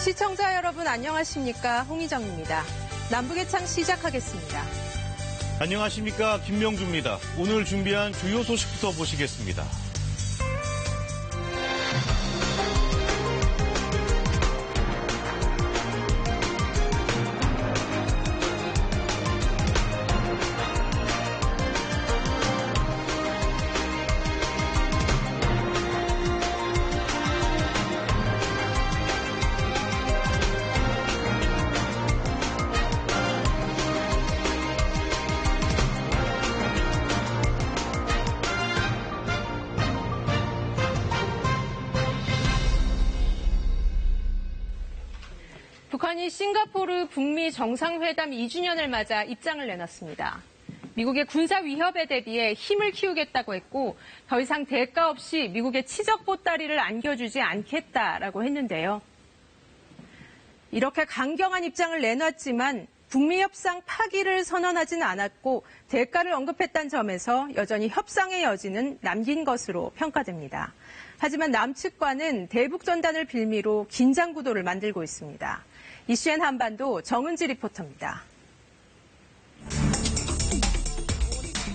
시청자 여러분 안녕하십니까? 홍희정입니다. 남북의 창 시작하겠습니다. 안녕하십니까? 김명주입니다. 오늘 준비한 주요 소식부터 보시겠습니다. 북한이 싱가포르 북미 정상회담 2주년을 맞아 입장을 내놨습니다. 미국의 군사 위협에 대비해 힘을 키우겠다고 했고 더 이상 대가 없이 미국의 치적 보따리를 안겨주지 않겠다라고 했는데요. 이렇게 강경한 입장을 내놨지만 북미 협상 파기를 선언하진 않았고 대가를 언급했다는 점에서 여전히 협상의 여지는 남긴 것으로 평가됩니다. 하지만 남측과는 대북전단을 빌미로 긴장 구도를 만들고 있습니다. 이슈엔 한반도 정은지 리포터입니다.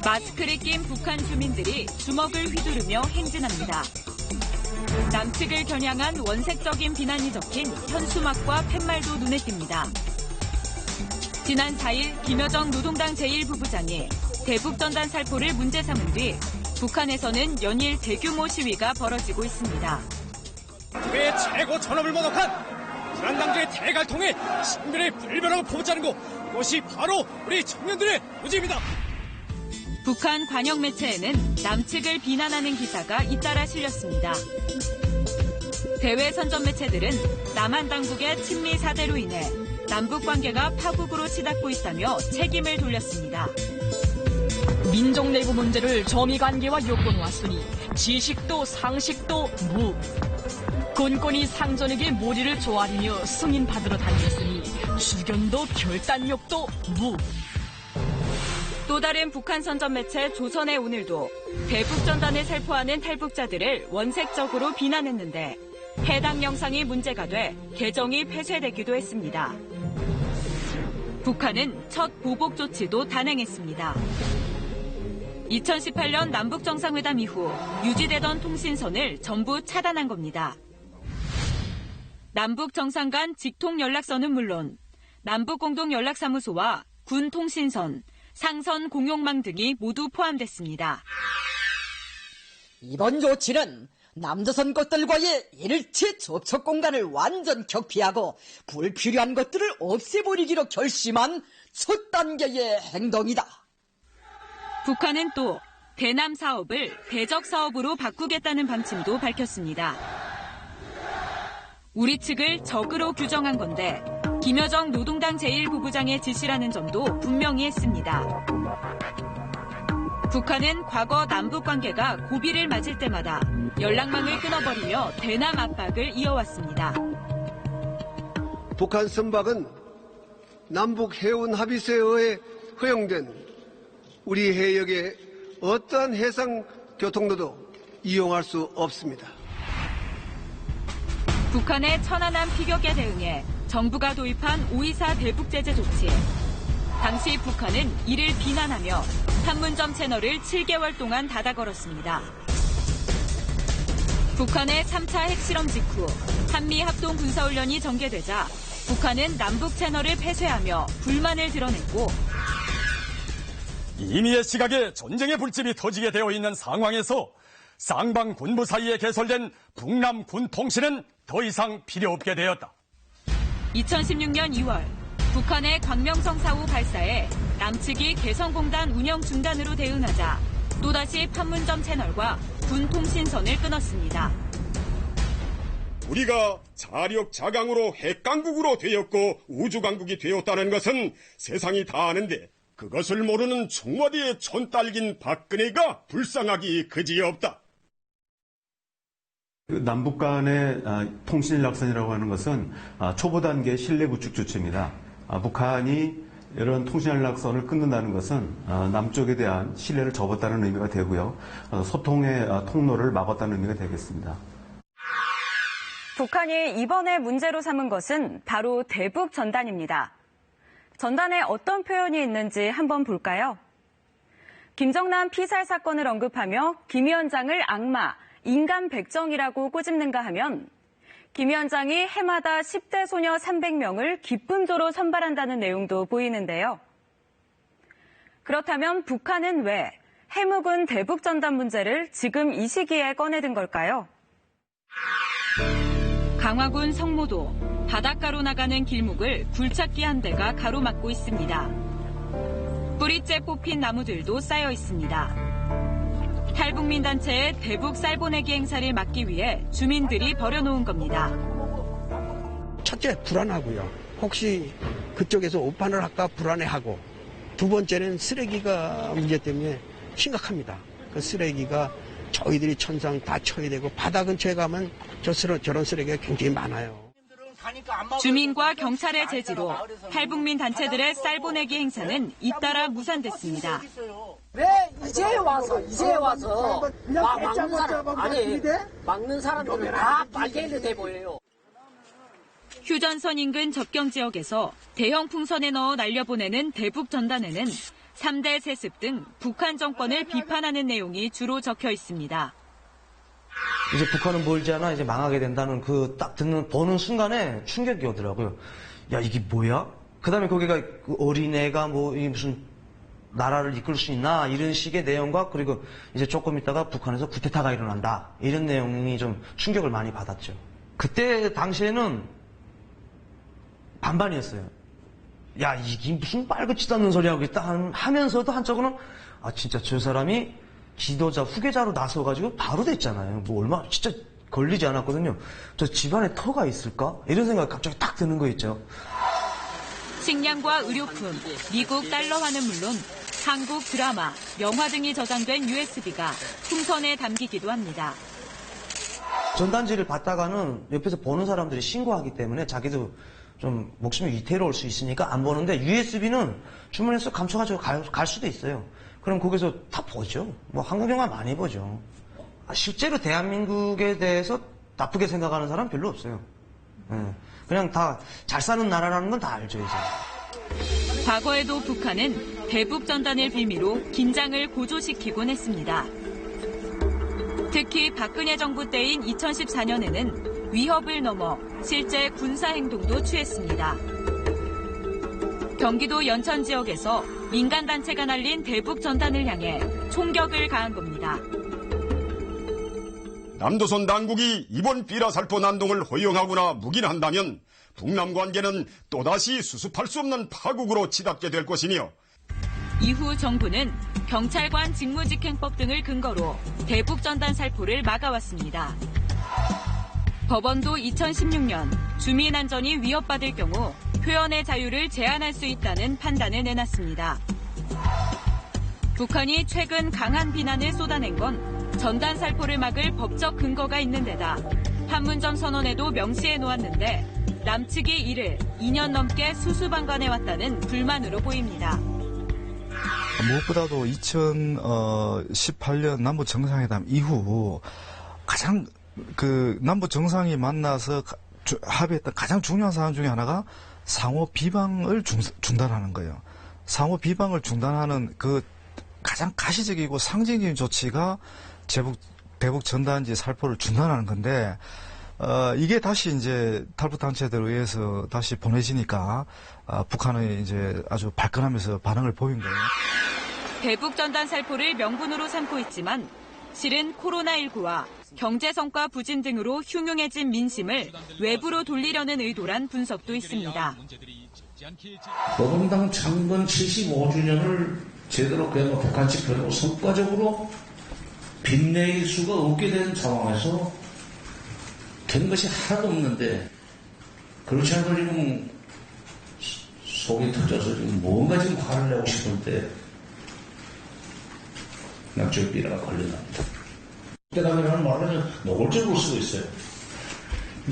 마스크를 낀 북한 주민들이 주먹을 휘두르며 행진합니다. 남측을 겨냥한 원색적인 비난이 적힌 현수막과 팻말도 눈에 띕니다. 지난 4일 김여정 노동당 제1부부장이 대북전단 살포를 문제 삼은 뒤 북한에서는 연일 대규모 시위가 벌어지고 있습니다. 우리의 최고 전업을 모독한 지난당대의 대가를 통해 신변의 불변하고 포부자는 것, 이것이 바로 우리 청년들의 의지입니다. 북한 관영 매체에는 남측을 비난하는 기사가 잇따라 실렸습니다. 대외 선전 매체들은 남한 당국의 친미 사대로 인해 남북 관계가 파국으로 치닫고 있다며 책임을 돌렸습니다. 민족 내부 문제를 정의관계와 엮어놓았으니 지식도 상식도 무. 곤곤이 상전에게 모리를 조아리며 승인받으러 다녔으니 주견도 결단력도 무. 또 다른 북한 선전 매체 조선의 오늘도 대북전단을 살포하는 탈북자들을 원색적으로 비난했는데 해당 영상이 문제가 돼 계정이 폐쇄되기도 했습니다. 북한은 첫 보복 조치도 단행했습니다. 2018년 남북정상회담 이후 유지되던 통신선을 전부 차단한 겁니다. 남북 정상 간 직통 연락선은 물론 남북공동연락사무소와 군 통신선, 상선 공용망 등이 모두 포함됐습니다. 이번 조치는 남조선 것들과의 일체 접촉 공간을 완전 격피하고 불필요한 것들을 없애버리기로 결심한 첫 단계의 행동이다. 북한은 또 대남 사업을 대적 사업으로 바꾸겠다는 방침도 밝혔습니다. 우리 측을 적으로 규정한 건데 김여정 노동당 제1부부장의 지시라는 점도 분명히 했습니다. 북한은 과거 남북 관계가 고비를 맞을 때마다 연락망을 끊어버리며 대남 압박을 이어왔습니다. 북한 선박은 남북 해운 합의서에 의해 허용된 우리 해역의 어떠한 해상 교통로도 이용할 수 없습니다. 북한의 천안함 피격에 대응해 정부가 도입한 5.24 대북제재 조치. 당시 북한은 이를 비난하며 판문점 채널을 7개월 동안 닫아 걸었습니다. 북한의 3차 핵실험 직후 한미 합동 군사훈련이 전개되자 북한은 남북 채널을 폐쇄하며 불만을 드러냈고 이미의 시각에 전쟁의 불집이 터지게 되어 있는 상황에서 쌍방 군부 사이에 개설된 북남 군 통신은 더 이상 필요 없게 되었다. 2016년 2월 북한의 광명성 사후 발사에 남측이 개성공단 운영 중단으로 대응하자 또다시 판문점 채널과 군 통신선을 끊었습니다. 우리가 자력 자강으로 핵강국으로 되었고 우주강국이 되었다는 것은 세상이 다 아는데 그것을 모르는 청와대의 촌딸긴 박근혜가 불쌍하기 그지없다. 남북 간의 통신연락선이라고 하는 것은 초보 단계 신뢰 구축 조치입니다. 북한이 이런 통신연락선을 끊는다는 것은 남쪽에 대한 신뢰를 접었다는 의미가 되고요. 소통의 통로를 막았다는 의미가 되겠습니다. 북한이 이번에 문제로 삼은 것은 바로 대북 전단입니다. 전단에 어떤 표현이 있는지 한번 볼까요? 김정남 피살 사건을 언급하며 김 위원장을 악마, 인간 백정이라고 꼬집는가 하면 김 위원장이 해마다 10대 소녀 300명을 기쁨조로 선발한다는 내용도 보이는데요. 그렇다면 북한은 왜 해묵은 대북 전단 문제를 지금 이 시기에 꺼내든 걸까요? 강화군 성모도 바닷가로 나가는 길목을 굴착기 한 대가 가로막고 있습니다. 뿌리째 뽑힌 나무들도 쌓여 있습니다. 탈북민 단체의 대북 쌀 보내기 행사를 막기 위해 주민들이 버려놓은 겁니다. 첫째, 불안하고요. 혹시 그쪽에서 오판을 할까 불안해하고, 두 번째는 쓰레기가 문제 때문에 심각합니다. 그 쓰레기가 저희들이 천상 다 쳐야 되고, 바다 근처에 가면 저런 쓰레기가 굉장히 많아요. 주민과 경찰의 제지로 탈북민 단체들의 쌀 보내기 행사는 잇따라 무산됐습니다. 왜 이제 와서 막는 사람들은 다 빨개를 돼 보여요. 휴전선 인근 접경 지역에서 대형 풍선에 넣어 날려보내는 대북 전단에는 3대 세습 등 북한 정권을 비판하는 내용이 주로 적혀 있습니다. 이제 북한은 멀지 않아 이제 망하게 된다는 그 딱 보는 순간에 충격이 오더라고요. 야, 이게 뭐야? 그 다음에 거기가 그 어린애가 뭐 이 무슨 나라를 이끌 수 있나 이런 식의 내용과 그리고 이제 조금 있다가 북한에서 쿠데타가 일어난다 이런 내용이 좀 충격을 많이 받았죠. 그때 당시에는 반반이었어요. 야, 이게 무슨 빨갛지도 않는 소리 하고 있다 하면서도 한쪽으로는 아, 진짜 저 사람이 지도자, 후계자로 나서가지고 바로 됐잖아요. 뭐 얼마 진짜 걸리지 않았거든요. 저 집안에 터가 있을까? 이런 생각이 갑자기 딱 드는 거 있죠. 식량과 의료품, 미국 달러화는 물론 한국 드라마, 영화 등이 저장된 USB가 풍선에 담기기도 합니다. 전단지를 받다가는 옆에서 보는 사람들이 신고하기 때문에 자기도 좀 목숨이 위태로울 수 있으니까 안 보는데 USB는 주머니에서 감춰가지고 갈 수도 있어요. 그럼 거기서 다 보죠. 뭐 한국 영화 많이 보죠. 실제로 대한민국에 대해서 나쁘게 생각하는 사람 별로 없어요. 그냥 다 잘 사는 나라라는 건 다 알죠, 이제. 과거에도 북한은 대북 전단을 빌미로 긴장을 고조시키곤 했습니다. 특히 박근혜 정부 때인 2014년에는 위협을 넘어 실제 군사 행동도 취했습니다. 경기도 연천 지역에서 민간단체가 날린 대북 전단을 향해 총격을 가한 겁니다. 남조선 당국이 이번 비라살포 난동을 허용하거나 묵인한다면 북남 관계는 또다시 수습할 수 없는 파국으로 치닫게 될 것이며 이후 정부는 경찰관 직무집행법 등을 근거로 대북 전단 살포를 막아왔습니다. 법원도 2016년 주민 안전이 위협받을 경우 표현의 자유를 제한할 수 있다는 판단을 내놨습니다. 북한이 최근 강한 비난을 쏟아낸 건 전단 살포를 막을 법적 근거가 있는 데다 판문점 선언에도 명시해 놓았는데 남측이 이를 2년 넘게 수수방관해왔다는 불만으로 보입니다. 무엇보다도 2018년 남북 정상회담 이후 가장 남북 정상이 만나서 합의했던 가장 중요한 사안 중에 하나가 상호 비방을 중단하는 거예요. 상호 비방을 중단하는 그 가장 가시적이고 상징적인 조치가 대북 전단지 살포를 중단하는 건데, 이게 다시 이제 탈북 단체들에 의해서 다시 보내지니까, 북한은 이제 아주 발끈하면서 반응을 보인 거예요. 대북 전단 살포를 명분으로 삼고 있지만, 실은 코로나19와 경제 성과 부진 등으로 흉흉해진 민심을 외부로 돌리려는 의도란 분석도 있습니다. 노동당 창건 75주년을 제대로 그야말로 객관식별로 성과적으로 빛낼 수가 없게 된 상황에서 된 것이 하나도 없는데, 그렇지 않고 지금 속이 터져서 지금 뭔가 지금 화를 내고 싶은데 남쪽에 삐라가 걸려납니다. 적대감이라는 말을 노골적으로 쓰고 있어요.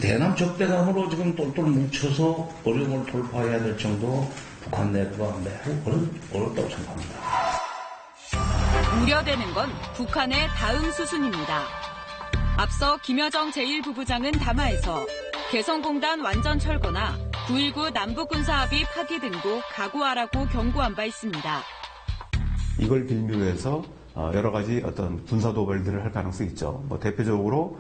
대남 적대감으로 지금 똘똘 뭉쳐서 어려움을 돌파해야 될 정도 북한 내부가 매우 어렵다고 생각합니다. 우려되는 건 북한의 다음 수순입니다. 앞서 김여정 제1부부장은 담화에서 개성공단 완전 철거나 9.19 남북군사합의 파기 등도 각오하라고 경고한 바 있습니다. 이걸 빌미로 해서 여러 가지 어떤 군사 도발들을 할 가능성이 있죠. 뭐 대표적으로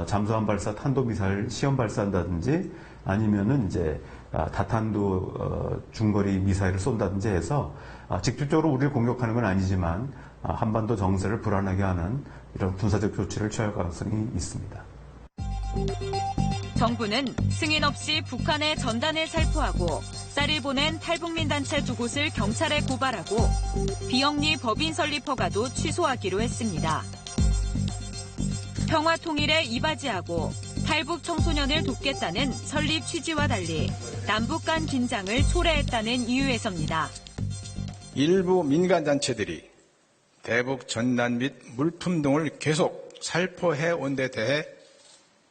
잠수함 발사 탄도미사일 시험 발사한다든지 아니면은 이제 다탄도 중거리 미사일을 쏜다든지 해서 직접적으로 우리를 공격하는 건 아니지만 한반도 정세를 불안하게 하는 이런 군사적 조치를 취할 가능성이 있습니다. 정부는 승인 없이 북한에 전단을 살포하고 쌀을 보낸 탈북민 단체 2곳을 경찰에 고발하고 비영리 법인 설립 허가도 취소하기로 했습니다. 평화 통일에 이바지하고 탈북 청소년을 돕겠다는 설립 취지와 달리 남북 간 긴장을 초래했다는 이유에서입니다. 일부 민간단체들이 대북 전단 및 물품 등을 계속 살포해 온 데 대해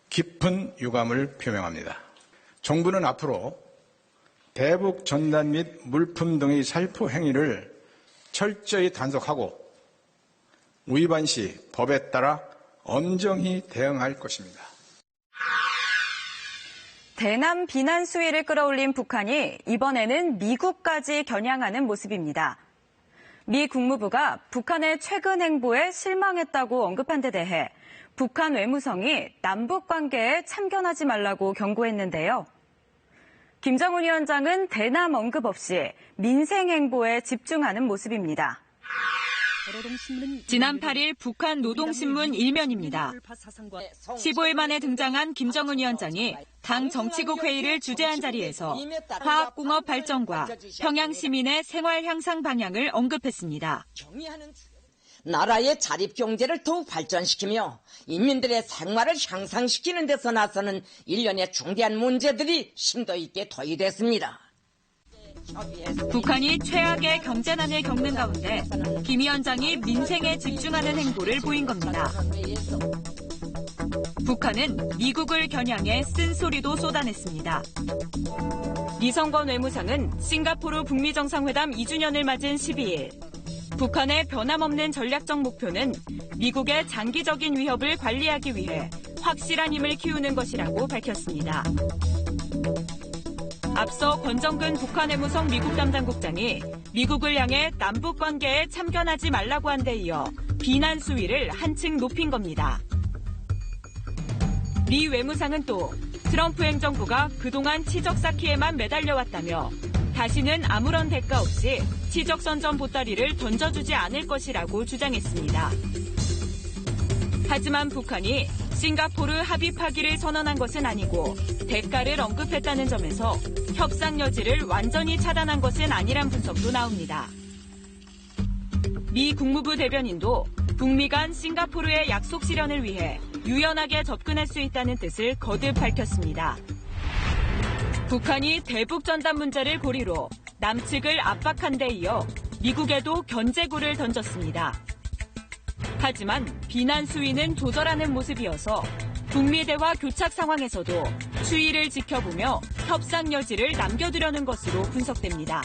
깊은 유감을 표명합니다. 정부는 앞으로 대북 전단 및 물품 등의 살포 행위를 철저히 단속하고 위반 시 법에 따라 엄정히 대응할 것입니다. 대남 비난 수위를 끌어올린 북한이 이번에는 미국까지 겨냥하는 모습입니다. 미 국무부가 북한의 최근 행보에 실망했다고 언급한 데 대해 북한 외무성이 남북 관계에 참견하지 말라고 경고했는데요. 김정은 위원장은 대남 언급 없이 민생 행보에 집중하는 모습입니다. 지난 8일 북한 노동신문 1면입니다. 15일 만에 등장한 김정은 위원장이 당 정치국 회의를 주재한 자리에서 화학공업 발전과 평양 시민의 생활 향상 방향을 언급했습니다. 나라의 자립경제를 더욱 발전시키며 인민들의 생활을 향상시키는 데서 나서는 일련의 중대한 문제들이 심도 있게 도의됐습니다. 북한이 최악의 경제난을 겪는 가운데 김 위원장이 민생에 집중하는 행보를 보인 겁니다. 북한은 미국을 겨냥해 쓴소리도 쏟아냈습니다. 이성건 외무상은 싱가포르 북미 정상회담 2주년을 맞은 12일 북한의 변함없는 전략적 목표는 미국의 장기적인 위협을 관리하기 위해 확실한 힘을 키우는 것이라고 밝혔습니다. 앞서 권정근 북한 외무성 미국 담당국장이 미국을 향해 남북 관계에 참견하지 말라고 한 데 이어 비난 수위를 한층 높인 겁니다. 미 외무상은 또 트럼프 행정부가 그동안 치적 쌓기에만 매달려왔다며 다시는 아무런 대가 없이 치적선전 보따리를 던져주지 않을 것이라고 주장했습니다. 하지만 북한이 싱가포르 합의 파기를 선언한 것은 아니고 대가를 언급했다는 점에서 협상 여지를 완전히 차단한 것은 아니란 분석도 나옵니다. 미 국무부 대변인도 북미 간 싱가포르의 약속 실현을 위해 유연하게 접근할 수 있다는 뜻을 거듭 밝혔습니다. 북한이 대북 전단 문제를 고리로 남측을 압박한 데 이어 미국에도 견제구를 던졌습니다. 하지만 비난 수위는 조절하는 모습이어서 북미 대화 교착 상황에서도 추이를 지켜보며 협상 여지를 남겨두려는 것으로 분석됩니다.